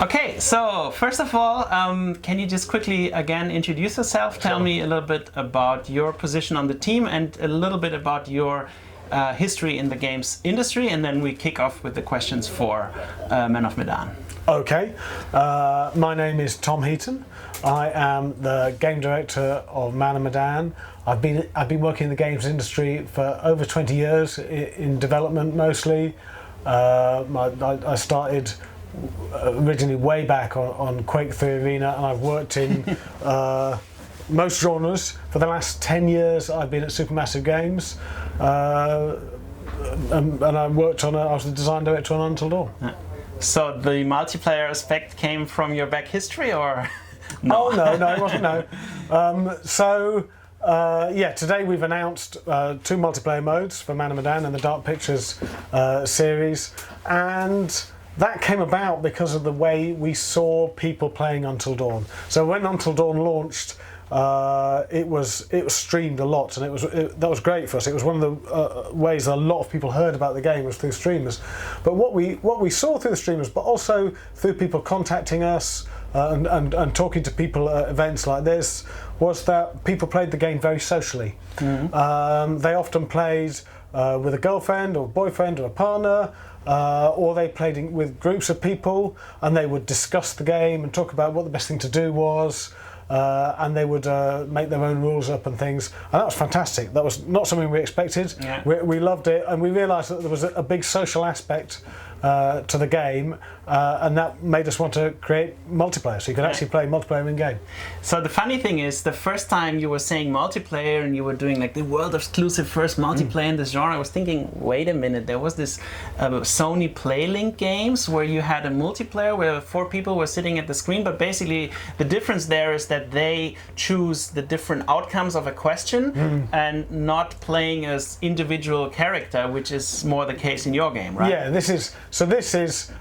Okay, so first of all, can you just quickly again introduce yourself? Tell me a little bit about your position on the team and a little bit about your history in the games industry, and then we kick off with the questions for Men of Medan. Okay, my name is Tom Heaton. I am the game director of Man of Medan. I've been working in the games industry for over 20 years in development mostly. I started originally way back on Quake 3 Arena, and I've worked in most genres. For the last 10 years I've been at Supermassive Games, and I worked on I was the design director on Until Dawn. So the multiplayer aspect came from your back history, or no? Oh no, it wasn't. Yeah, today we've announced 2 multiplayer modes for Man of Medan and the Dark Pictures series, and that came about because of the way we saw people playing Until Dawn. So when Until Dawn launched, it was streamed a lot, and that was great for us. It was one of the ways a lot of people heard about the game was through streamers. But what we saw through the streamers, but also through people contacting us and talking to people at events like this, was that people played the game very socially. Mm-hmm. They often played with a girlfriend or boyfriend or a partner, or they played with groups of people, and they would discuss the game and talk about what the best thing to do was. And they would make their own rules up and things, and that was fantastic. That was not something we expected. Yeah. We loved it, and we realised that there was a big social aspect to the game, and that made us want to create multiplayer, so you could actually play multiplayer in game. So the funny thing is, the first time you were saying multiplayer and you were doing like the world exclusive first multiplayer in this genre, I was thinking, wait a minute, there was this Sony PlayLink games where you had a multiplayer where 4 people were sitting at the screen, but basically the difference there is that they choose the different outcomes of a question and not playing as individual character, which is more the case in your game, right? Yeah, this is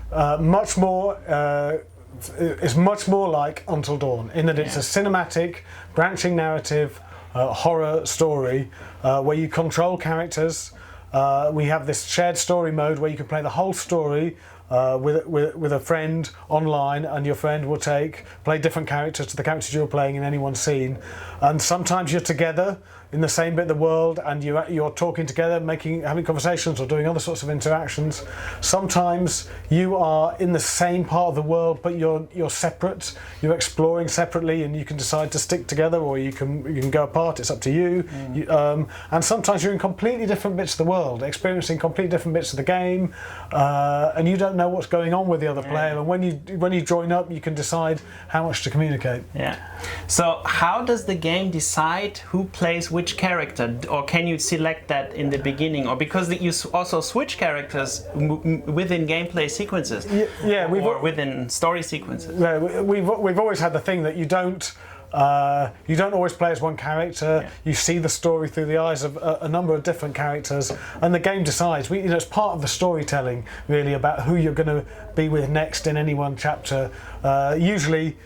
much more. It's much more like Until Dawn in that it's a cinematic, branching narrative, horror story where you control characters. We have this shared story mode where you can play the whole story with a friend online, and your friend will play different characters to the characters you're playing in any one scene. And sometimes you're together in the same bit of the world, and you're talking together, having conversations or doing other sorts of interactions. Sometimes you are in the same part of the world, but you're separate. You're exploring separately, and you can decide to stick together, or you can go apart. It's up to you. And sometimes you're in completely different bits of the world, experiencing completely different bits of the game, and you don't know what's going on with the other player. And when you join up, you can decide how much to communicate. Yeah. So how does the game decide who plays which character, or can you select that in the beginning, or because you also switch characters within gameplay sequences? Yeah, within story sequences. Yeah, we've always had the thing that you don't always play as one character. Yeah. You see the story through the eyes of a number of different characters, and the game decides. It's part of the storytelling, really, about who you're going to be with next in any one chapter. Usually,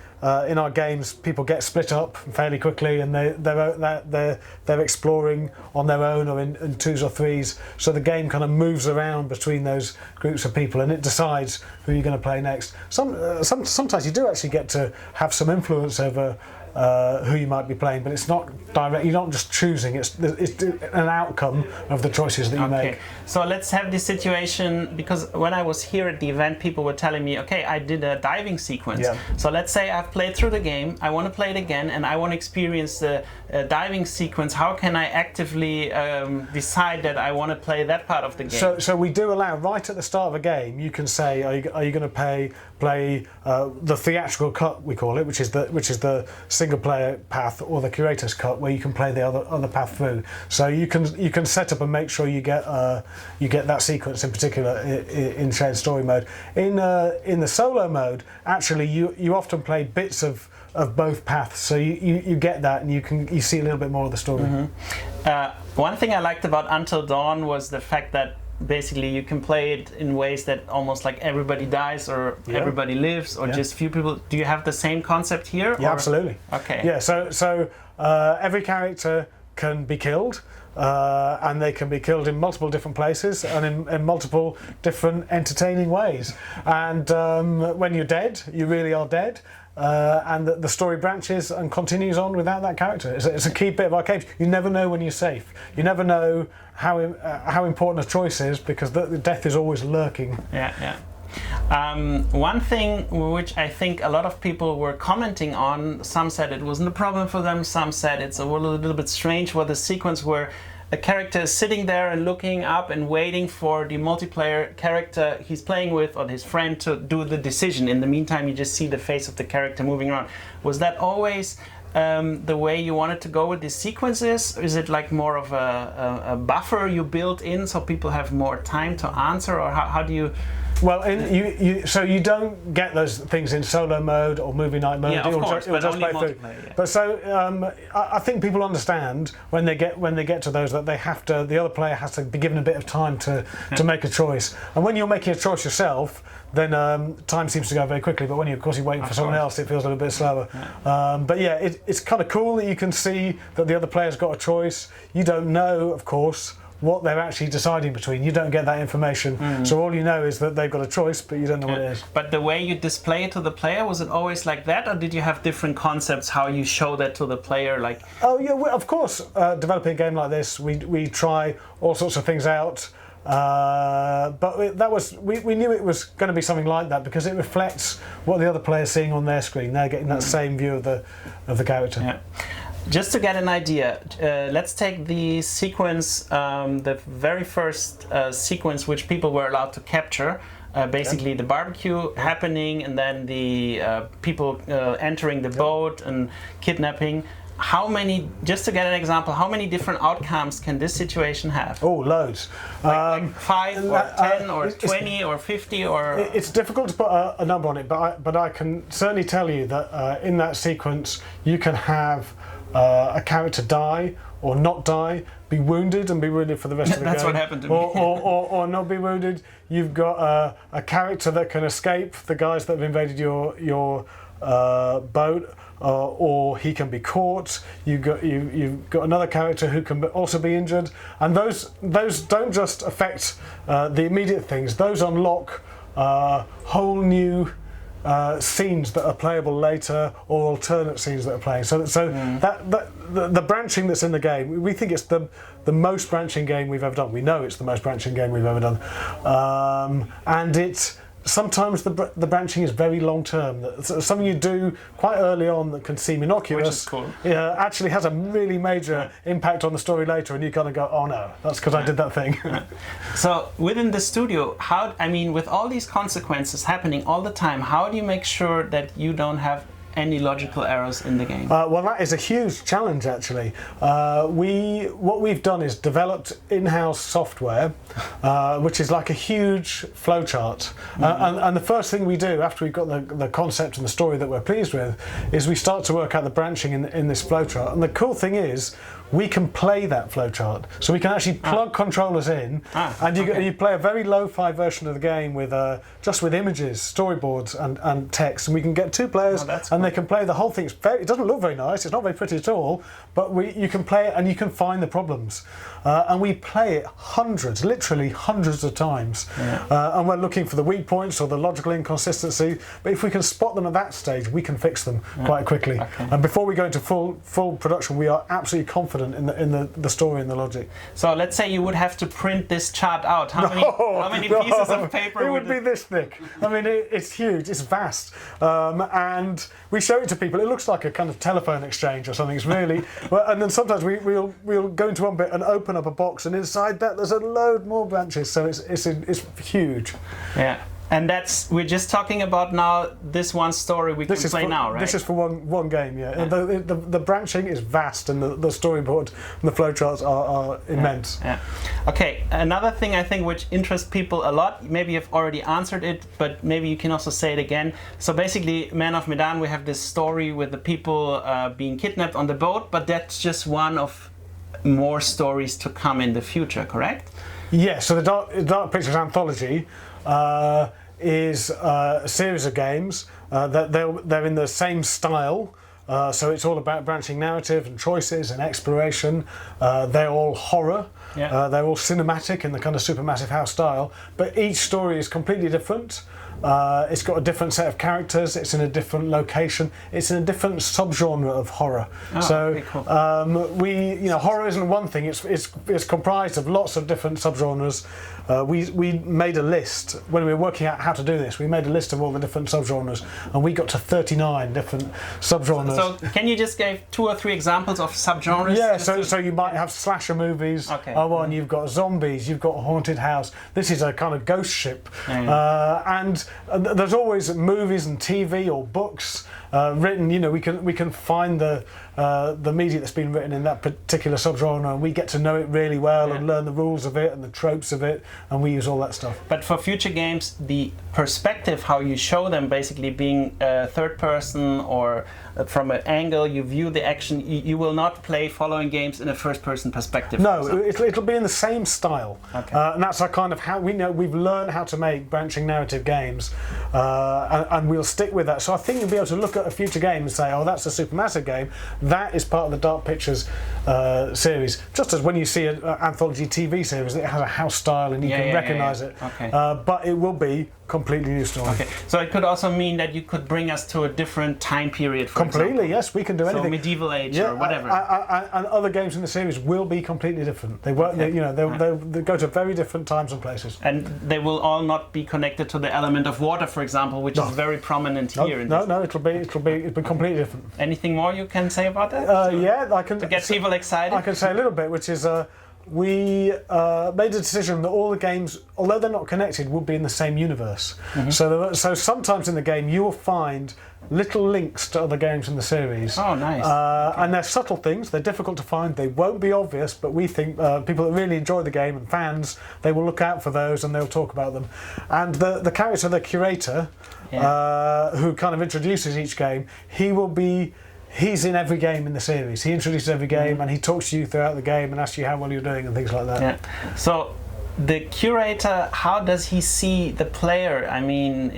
in our games, people get split up fairly quickly, and they're exploring on their own or in 2s or 3s. So the game kind of moves around between those groups of people, and it decides who you're going to play next. Sometimes you do actually get to have some influence over who you might be playing, but it's not direct. You're not just choosing. It's an outcome of the choices that you make. So let's have this situation, because when I was here at the event, people were telling me, okay, I did a diving sequence. Yeah. So let's say I've played through the game, I want to play it again, and I want to experience the diving sequence. How can I actively decide that I want to play that part of the game? So we do allow, right at the start of a game, you can say, are you going to play the theatrical cut, we call it, which is the single player path, or the curator's cut, where you can play the other path through. So you can set up and make sure you get that sequence in particular in shared story mode. In the solo mode, actually you often play bits of both paths, so you get that, and you see a little bit more of the story. Mm-hmm. One thing I liked about Until Dawn was the fact that basically you can play it in ways that almost like everybody dies or everybody lives, or just few people. Do you have the same concept here? Yeah, absolutely. Okay. Yeah, so every character can be killed. And they can be killed in multiple different places and in multiple different entertaining ways. And when you're dead, you really are dead. And the story branches and continues on without that character. It's a key bit of our games. You never know when you're safe. You never know how important a choice is, because the death is always lurking. Yeah. One thing which I think a lot of people were commenting on, some said it wasn't a problem for them, some said it's a little bit strange, was the sequence where a character is sitting there and looking up and waiting for the multiplayer character he's playing with or his friend to do the decision. In the meantime, you just see the face of the character moving around. Was that always the way you wanted to go with these sequences? Is it like more of a buffer you built in so people have more time to answer, or how do you... Well, so you don't get those things in solo mode or movie night mode. Yeah, of course, but only multiplayer. Yeah. But so I think people understand when they get to those that the other player has to be given a bit of time to make a choice. And when you're making a choice yourself, then time seems to go very quickly. But when you're waiting for someone else, it feels a little bit slower. Yeah. But yeah, it's kind of cool that you can see that the other player's got a choice. You don't know, of course, what they're actually deciding between. You don't get that information, so all you know is that they've got a choice, but you don't know what it is. But the way you display it to the player, was it always like that, or did you have different concepts how you show that to the player? Like, oh yeah, of course. Developing a game like this, we try all sorts of things out. But we knew it was going to be something like that, because it reflects what the other player's seeing on their screen. They're getting that same view of the character. Yeah. Just to get an idea, let's take the sequence, the very first sequence which people were allowed to capture. Basically the barbecue happening, and then the people entering the boat and kidnapping. How many, just to get an example, how many different outcomes can this situation have? Oh, loads. Like 5 or 10 or 20 or 50 or... It's difficult to put a number on it, but I can certainly tell you that in that sequence you can have a character die or not die, be wounded and be wounded for the rest of the game. That's what happened to me. Or not be wounded. You've got a character that can escape the guys that have invaded your boat, or he can be caught. You've got another character who can also be injured, and those don't just affect the immediate things. Those unlock whole new scenes that are playable later, or alternate scenes that are playing. So the branching that's in the game, we think it's the most branching game we've ever done. We know it's the most branching game we've ever done, and it's sometimes the branching is very long term. Something you do quite early on that can seem innocuous, cool. Actually has a really major impact on the story later, and you kind of go, oh no, that's because I did that thing. So within the studio, with all these consequences happening all the time, how do you make sure that you don't have any logical errors in the game? Well, that is a huge challenge, actually. What we've done is developed in-house software, which is like a huge flowchart. And the first thing we do after we've got the concept and the story that we're pleased with is we start to work out the branching in this flowchart. And the cool thing is, we can play that flowchart. So we can actually plug controllers in, and you play a very lo-fi version of the game with just with images, storyboards, and text. And we can get two players, and they can play the whole thing. It doesn't look very nice. It's not very pretty at all. But you can play it, and you can find the problems. And we play it literally hundreds of times. Yeah. And we're looking for the weak points or the logical inconsistency. But if we can spot them at that stage, we can fix them quite quickly. Okay. And before we go into full production, we are absolutely confident in the story and the logic. So let's say you would have to print this chart out. How many pieces of paper? It would be this thick. I mean, it's huge. It's vast. And we show it to people. It looks like a kind of telephone exchange or something. It's really. And then sometimes we'll go into one bit and open up a box, and inside that there's a load more branches. So it's huge. Yeah. And we're just talking about now this one story we can play now, right? This is for one game, yeah. The branching is vast, and the storyboard and the flowcharts are immense. Yeah. Okay, another thing I think which interests people a lot, maybe you've already answered it, but maybe you can also say it again. So basically, Man of Medan, we have this story with the people being kidnapped on the boat, but that's just one of more stories to come in the future, correct? Yeah, so the Dark Pictures Anthology is a series of games that they're in the same style So it's all about branching narrative and choices and exploration. They're all horror. Yeah. They're all cinematic in the kind of Supermassive House style, but each story is completely different. It's got a different set of characters. It's in a different location. It's in a different subgenre of horror. Oh, So cool. horror isn't one thing. It's comprised of lots of different subgenres. We made a list when we were working out how to do this. We made a list of all the different subgenres, and we got to 39 different subgenres. So can you just give 2 or 3 examples of subgenres? Yeah, so you might have slasher movies. Okay. And you've got zombies. You've got a haunted house. This is a kind of ghost ship. And there's always movies and TV or books written. We can find the media that's been written in that particular subgenre, and we get to know it really well and learn the rules of it and the tropes of it, and we use all that stuff. But for future games, the perspective, how you show them, basically being third person or from an angle you view the action, you will not play following games in a first person perspective. No, it'll be in the same style. Okay. And that's our kind of how we've learned how to make branching narrative games, and we'll stick with that. So I think you'll be able to look at a future game and say, oh, that's a Supermassive game. That is part of the Dark Pictures series. Just as when you see an anthology TV series, it has a house style and you can recognise it. Okay. But it will be completely new story. Okay. So it could also mean that you could bring us to a different time period. For Completely, example. yes, we can do anything. So medieval age or whatever. And other games in the series will be completely different. They won't. They go to very different times and places. And they will all not be connected to the element of water, for example, which is very prominent here. No, it'll be completely different. Anything more you can say about that? Yeah, I can. To get people excited. I can say a little bit, which is we made a decision that all the games, although they're not connected, would be in the same universe. So sometimes in the game you will find little links to other games in the series. Oh, nice. And they're subtle things. They're difficult to find. They won't be obvious, but we think people that really enjoy the game and fans, they will look out for those and they'll talk about them. And the character, the curator, who kind of introduces each game, he's in every game in the series. He introduces every game and he talks to you throughout the game and asks you how well you're doing and things like that. Yeah. So the curator, how does he see the player? I mean,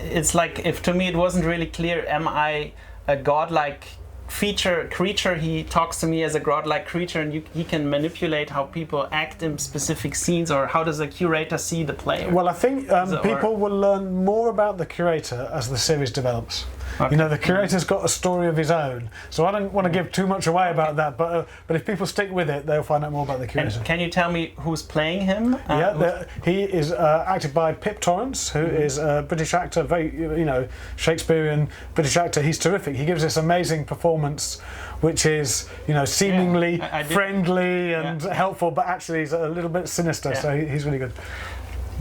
it's like, if to me it wasn't really clear, am I a godlike creature? He talks to me as a godlike creature and he can manipulate how people act in specific scenes, or how does a curator see the player? Well, I think people will learn more about the curator as the series develops. Okay. The curator's got a story of his own, so I don't want to give too much away about that, but if people stick with it, they'll find out more about the curator. And can you tell me who's playing him? He is acted by Pip Torrance, who is a British actor, very Shakespearean British actor. He's terrific. He gives this amazing performance, which is seemingly friendly and helpful, but actually he's a little bit sinister. So he's really good.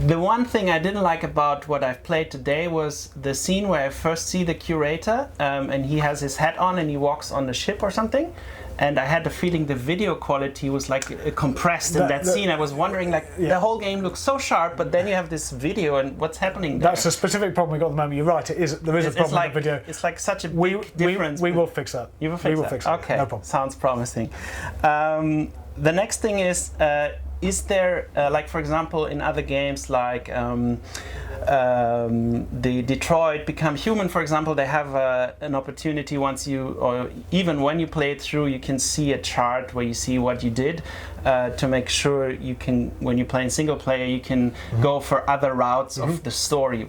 The one thing I didn't like about what I've played today was the scene where I first see the curator and he has his hat on and he walks on the ship or something. And I had the feeling the video quality was like compressed in that scene. I was wondering, the whole game looks so sharp, but then you have this video and what's happening there? That's a specific problem we got at the moment. You're right, there is a problem with the video. It's like such a big difference. We will fix that. You will fix that? Okay, no problem. Sounds promising. The next thing is there, for example, in other games like the Detroit Become Human, for example, they have an opportunity or even when you play it through, you can see a chart where you see what you did to make sure you can, when you play in single player, you can go for other routes of the story.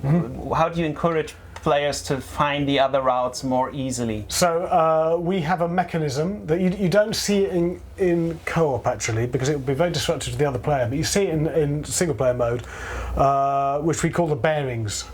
How do you encourage players to find the other routes more easily? So we have a mechanism that you don't see it in co-op actually, because it would be very disruptive to the other player, but you see it in single player mode, which we call the bearings,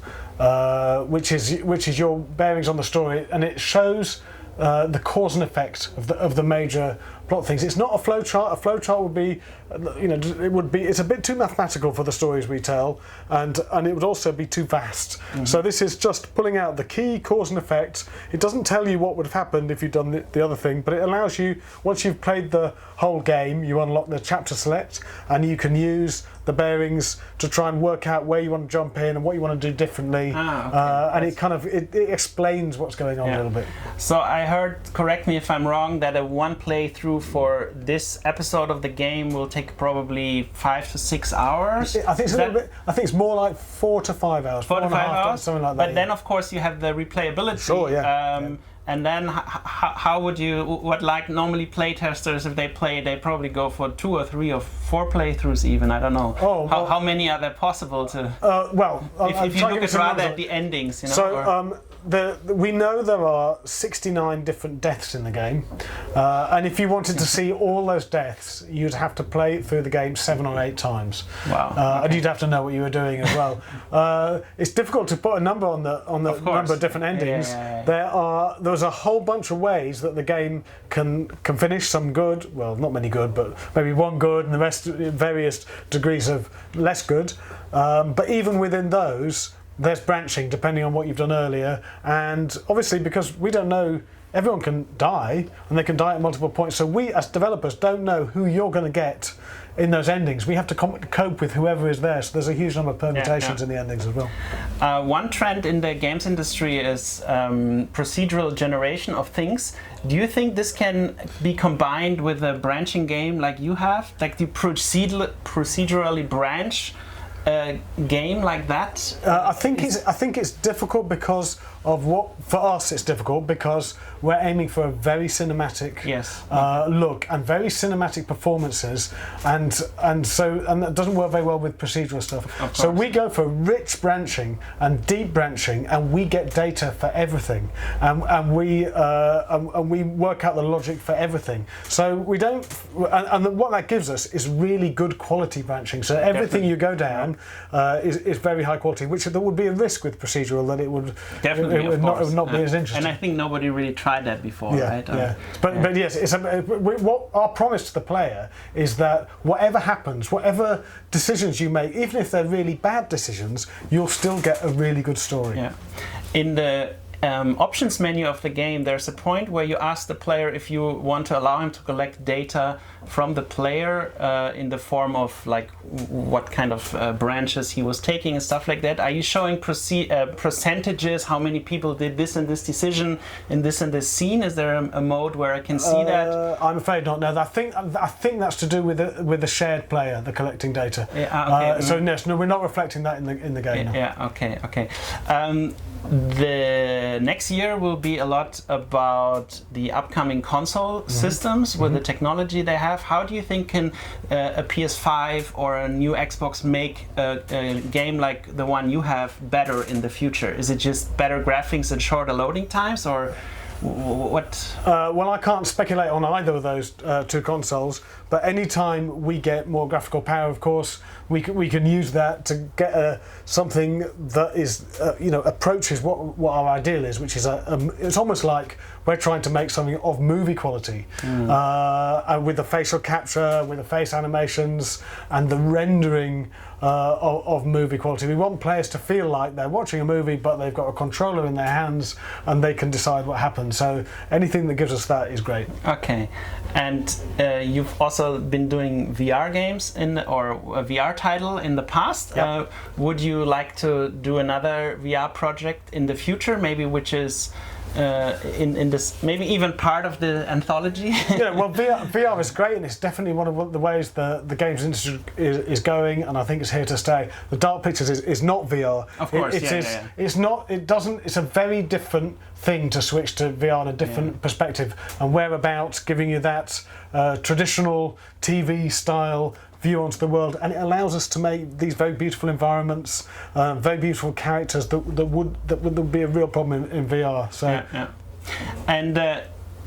which is your bearings on the story, and it shows the cause and effect of the major plot things. It's not a flowchart. A flowchart would be, it's a bit too mathematical for the stories we tell, and it would also be too vast. So this is just pulling out the key cause and effect. It doesn't tell you what would have happened if you'd done the other thing, but it allows you, once you've played the whole game, you unlock the chapter select, and you can use the bearings to try and work out where you want to jump in and what you want to do differently. And it explains what's going on a little bit. So I heard, correct me if I'm wrong, that a one playthrough for this episode of the game will take probably 5 to 6 hours. I think it's a little bit. I think it's more like 4 to 5 hours. 4 to 5 hours, something like that. But then, of course, you have the replayability. Sure, yeah. And then how would you, what like normally playtesters, if they play, they probably go for 2 or 3 or 4 playthroughs even, I don't know. Oh, well, how many are there possible to, if you look at rather at the endings, you know? So we know there are 69 different deaths in the game, and if you wanted to see all those deaths, you'd have to play through the game 7 or 8 times. Wow. And you'd have to know what you were doing as well. It's difficult to put a number on the number of different endings. There's a whole bunch of ways that the game can finish. Some good, well, not many good, but maybe one good, and the rest various degrees of less good. But even within those, there's branching depending on what you've done earlier, and obviously because we don't know, everyone can die, and they can die at multiple points, so we as developers don't know who you're going to get in those endings. We have to cope with whoever is there, so there's a huge number of permutations in the endings as well. One trend in the games industry is procedural generation of things. Do you think this can be combined with a branching game like you have? Like the procedurally branch game like that? I think it's difficult because of for us it's difficult because we're aiming for a very cinematic look and very cinematic performances, and that doesn't work very well with procedural stuff. So we go for rich branching and deep branching, and we get data for everything, and we work out the logic for everything. So we don't, and what that gives us is really good quality branching. So everything you go down is very high quality, which there would be a risk with procedural that it would not be as interesting. And I think nobody really tried that before, right? But yes, what our promise to the player is that whatever happens, whatever decisions you make, even if they're really bad decisions, you'll still get a really good story. Yeah. In the options menu of the game, there's a point where you ask the player if you want to allow him to collect data from the player in the form of like what kind of branches he was taking and stuff like that. Are you showing percentages, how many people did this and this decision in this and this scene? Is there a mode where I can see that? I'm afraid not. No, I think that's to do with the shared player, the collecting data. So no, we're not reflecting that in the game. Okay. The next year will be a lot about the upcoming console systems with the technology they have. How do you think can a PS5 or a new Xbox make a game like the one you have better in the future? Is it just better graphics and shorter loading times, or what? Well, I can't speculate on either of those two consoles, but anytime we get more graphical power, of course, we can use that to get something that is, approaches what our ideal is, which is it's almost like we're trying to make something of movie quality, and with the facial capture, with the face animations, and the rendering of movie quality. We want players to feel like they're watching a movie, but they've got a controller in their hands and they can decide what happens. So anything that gives us that is great. Okay, and you've also been doing VR games or a VR title in the past. Yep. Would you like to do another VR project in the future, maybe which is in this, maybe even part of the anthology? Yeah, well, VR is great, and it's definitely one of the ways the games industry is going, and I think it's here to stay. The Dark Pictures is not VR. Of course, It's not. It doesn't. It's a very different thing to switch to VR in a different perspective, and we're about giving you that traditional TV style view onto the world, and it allows us to make these very beautiful environments, very beautiful characters that would be a real problem in VR. So, and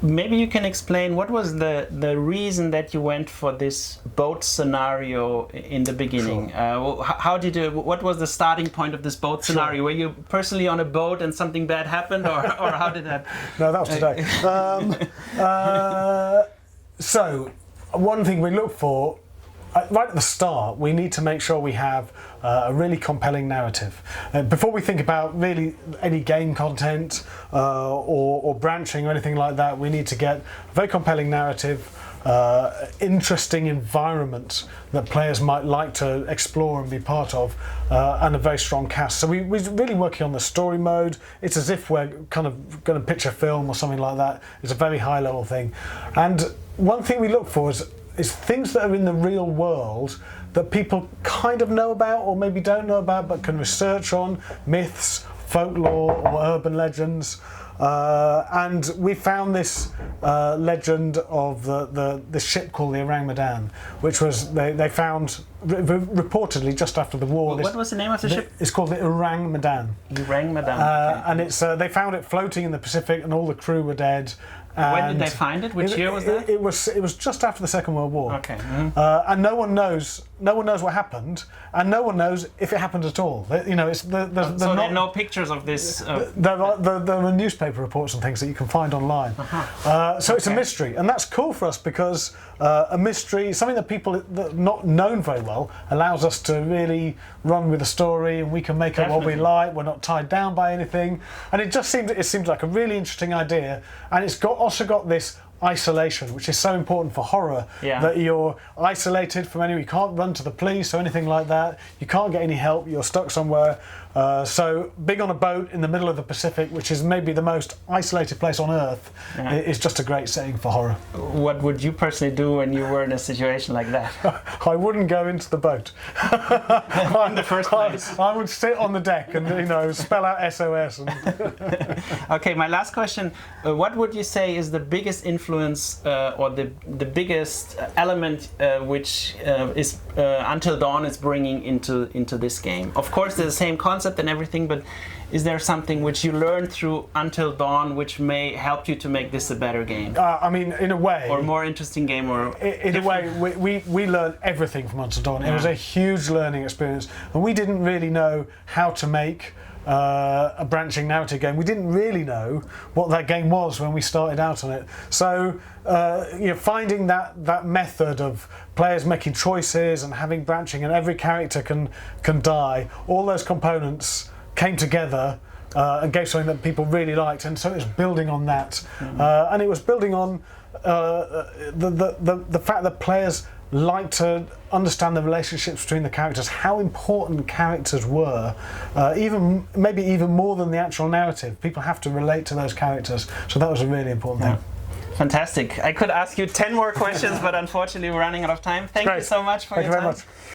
maybe you can explain what was the reason that you went for this boat scenario in the beginning. Sure. How did you? What was the starting point of this boat scenario? Sure. Were you personally on a boat and something bad happened, or how did that? No, that was today. So, one thing we look for. Right at the start, we need to make sure we have a really compelling narrative. Before we think about really any game content or branching or anything like that, we need to get a very compelling narrative, interesting environment that players might like to explore and be part of, and a very strong cast. So we're really working on the story mode. It's as if we're kind of going to pitch a film or something like that. It's a very high level thing. And one thing we look for is things that are in the real world that people kind of know about or maybe don't know about but can research on, myths, folklore or urban legends. And we found this legend of the ship called the Medan, which was they found reportedly just after the war. What was the name of the ship? It's called the Medan. Medan. And it's they found it floating in the Pacific, and all the crew were dead. When did they find it? Which year was that? It was just after the Second World War. Okay. And no one knows what happened, and no one knows if it happened at all. You know, So there are no pictures of this. There are newspaper reports and things that you can find online. So it's a mystery, and that's cool for us because a mystery, something that people that are not known very well, allows us to really run with the story, and we can make up what we like. We're not tied down by anything, and it seems like a really interesting idea, and it's also got this isolation, which is so important for horror, that you're isolated from anyone. You can't run to the police or anything like that. You can't get any help. You're stuck somewhere. So being on a boat in the middle of the Pacific, which is maybe the most isolated place on Earth, is just a great setting for horror. What would you personally do when you were in a situation like that? I wouldn't go into the boat. In the first place. I would sit on the deck and spell out SOS. Okay, my last question. What would you say is the biggest influence or the biggest element which is Until Dawn is bringing into this game? Of course, they're the same concept and everything, but is there something which you learned through Until Dawn which may help you to make this a better game? I mean, in a way, or a more interesting game, or in a way, we learned everything from Until Dawn. It was a huge learning experience, and we didn't really know how to make a branching narrative game. We didn't really know what that game was when we started out on it. So finding that method of players making choices and having branching, and every character can die, all those components came together and gave something that people really liked, and so it was building on that. And it was building on the fact that players like to understand the relationships between the characters, how important characters were, maybe even more than the actual narrative. People have to relate to those characters, so that was a really important thing. Fantastic. I could ask you 10 more questions, but unfortunately we're running out of time. Thank you so much for your time. Thank you very much.